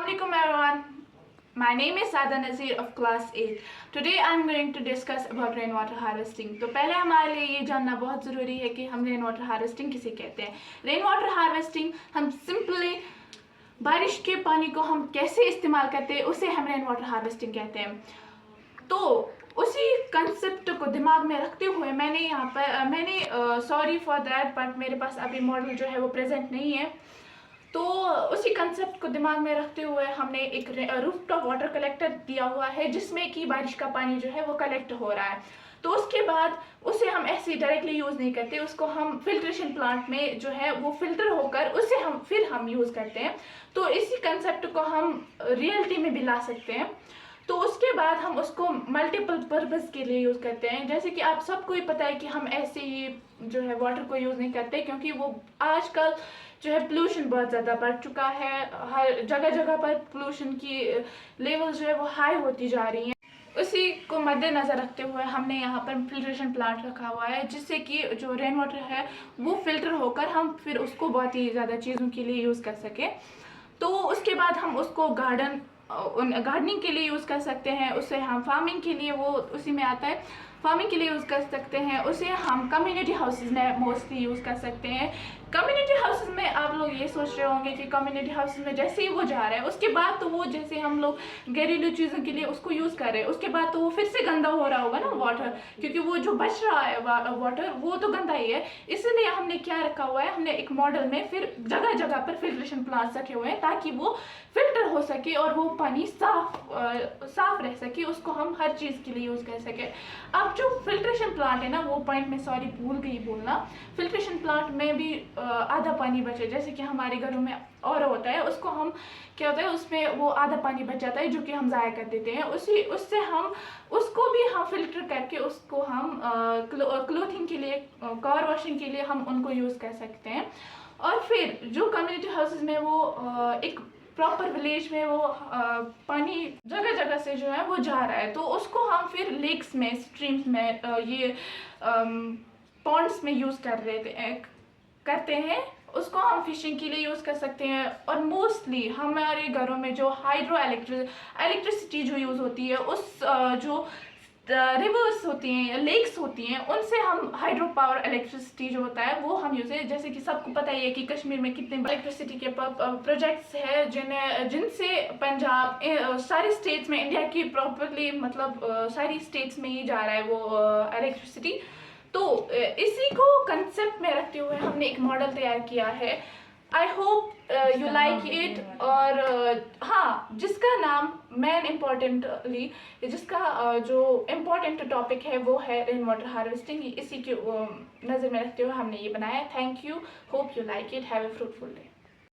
Assalamualaikum everyone. My name is Sada Nazir of class 8. Today I am going to discuss about rainwater harvesting. तो पहले हमारे लिए ये जानना बहुत ज़रूरी है कि हम rainwater harvesting किसे कहते हैं. Rainwater harvesting हम simply बारिश के पानी को हम कैसे इस्तेमाल करते हैं उसे हम rainwater harvesting कहते हैं. तो उसी कंसेप्ट को दिमाग में रखते हुए मैंने सॉरी फॉर दैट बट मेरे पास अभी मॉडल जो है वो प्रेजेंट नहीं है. तो उसी कंसेप्ट को दिमाग में रखते हुए हमने एक रूफटॉप वाटर कलेक्टर दिया हुआ है जिसमें कि बारिश का पानी जो है वो कलेक्ट हो रहा है. तो उसके बाद उसे हम ऐसे डायरेक्टली यूज़ नहीं करते, उसको हम फिल्ट्रेशन प्लांट में जो है वो फिल्टर होकर उसे हम यूज़ करते हैं. तो इसी कंसेप्ट को हम रियलिटी में भी ला सकते हैं. तो उसके बाद हम उसको मल्टीपल पर्पस के लिए यूज़ करते हैं. जैसे कि आप सबको ही पता है कि हम ऐसे ही जो है वाटर को यूज़ नहीं करते क्योंकि वो आजकल जो है पोल्यूशन बहुत ज़्यादा बढ़ चुका है. हर जगह जगह पर पोल्यूशन की लेवल जो है वो हाई होती जा रही है. उसी को मद्देनज़र रखते हुए हमने यहाँ पर फिल्ट्रेशन प्लांट रखा हुआ है जिससे कि जो रेन वाटर है वो फिल्टर होकर हम फिर उसको बहुत ही ज़्यादा चीज़ों के लिए यूज़ कर सकें. तो उसके बाद हम उसको गार्डनिंग के लिए यूज़ कर सकते हैं. उसे हम फार्मिंग के लिए वो उसी में आता है, फार्मिंग के लिए यूज़ कर सकते हैं. उसे हम कम्युनिटी हाउसेस में मोस्टली यूज़ कर सकते हैं. कम्युनिटी हाउसेस में आप लोग ये सोच रहे होंगे कि कम्युनिटी हाउसेस में जैसे ही वो जा रहा है उसके बाद तो वो जैसे हम लोग घरेलू चीज़ों के लिए उसको यूज़ कर रहे हैं उसके बाद तो वो फिर से गंदा हो रहा होगा ना वाटर, क्योंकि वो जो बच रहा है वाटर वो तो गंदा ही है. इसलिए हमने क्या रखा हुआ है, हमने एक मॉडल में फिर जगह जगह पर फिल्ट्रेशन प्लांट्स रखे हुए हैं ताकि वो फिल्टर हो सके और वो पानी साफ रह सके, उसको हम हर चीज़ के लिए यूज़ कर सके. अब जो फिल्ट्रेशन प्लांट है ना, वो पॉइंट में सॉरी भूल गई बोलना, फिल्ट्रेशन प्लांट में भी आधा पानी बचे. जैसे कि हमारे घरों में और होता है, उसको हम क्या होता है उसमें वो आधा पानी बच जाता है जो कि हम ज़ाया कर देते हैं. उससे हम उसको भी हम फिल्टर करके उसको हम क्लोथिंग के लिए, कार वॉशिंग के लिए हम उनको यूज़ कर सकते हैं. और फिर जो कम्युनिटी हाउसेस में वो एक प्रॉपर विलेज में वो पानी जगह जगह से जो है वो जा रहा है, तो उसको हम फिर लेक्स में, स्ट्रीम्स में, ये पॉन्ड्स में यूज़ करते हैं. उसको हम फिशिंग के लिए यूज़ कर सकते हैं. और मोस्टली हमारे घरों में जो इलेक्ट्रिसिटी जो यूज़ होती है उस जो रिवर्स होती हैं या लेक्स होती हैं उनसे हम हाइड्रो पावर इलेक्ट्रिसिटी जो होता है वो हम यूज़ है. जैसे कि सबको पता ही है कि कश्मीर में कितने इलेक्ट्रिसिटी के प्रोजेक्ट्स हैं जिनसे पंजाब सारी स्टेट्स में, इंडिया की प्रॉपरली मतलब सारी स्टेट्स में ही जा रहा है वो इलेक्ट्रिसिटी. तो इसी को कंसेप्ट में रखते हुए हमने एक मॉडल तैयार किया है. I hope you like it. और हाँ, जिसका नाम जिसका जो इम्पोर्टेंट टॉपिक है वो है रेन वाटर हार्वेस्टिंग. इसी के नज़र में रखते हुए हमने ये बनाया. Thank you, hope you like it. Have a fruitful day.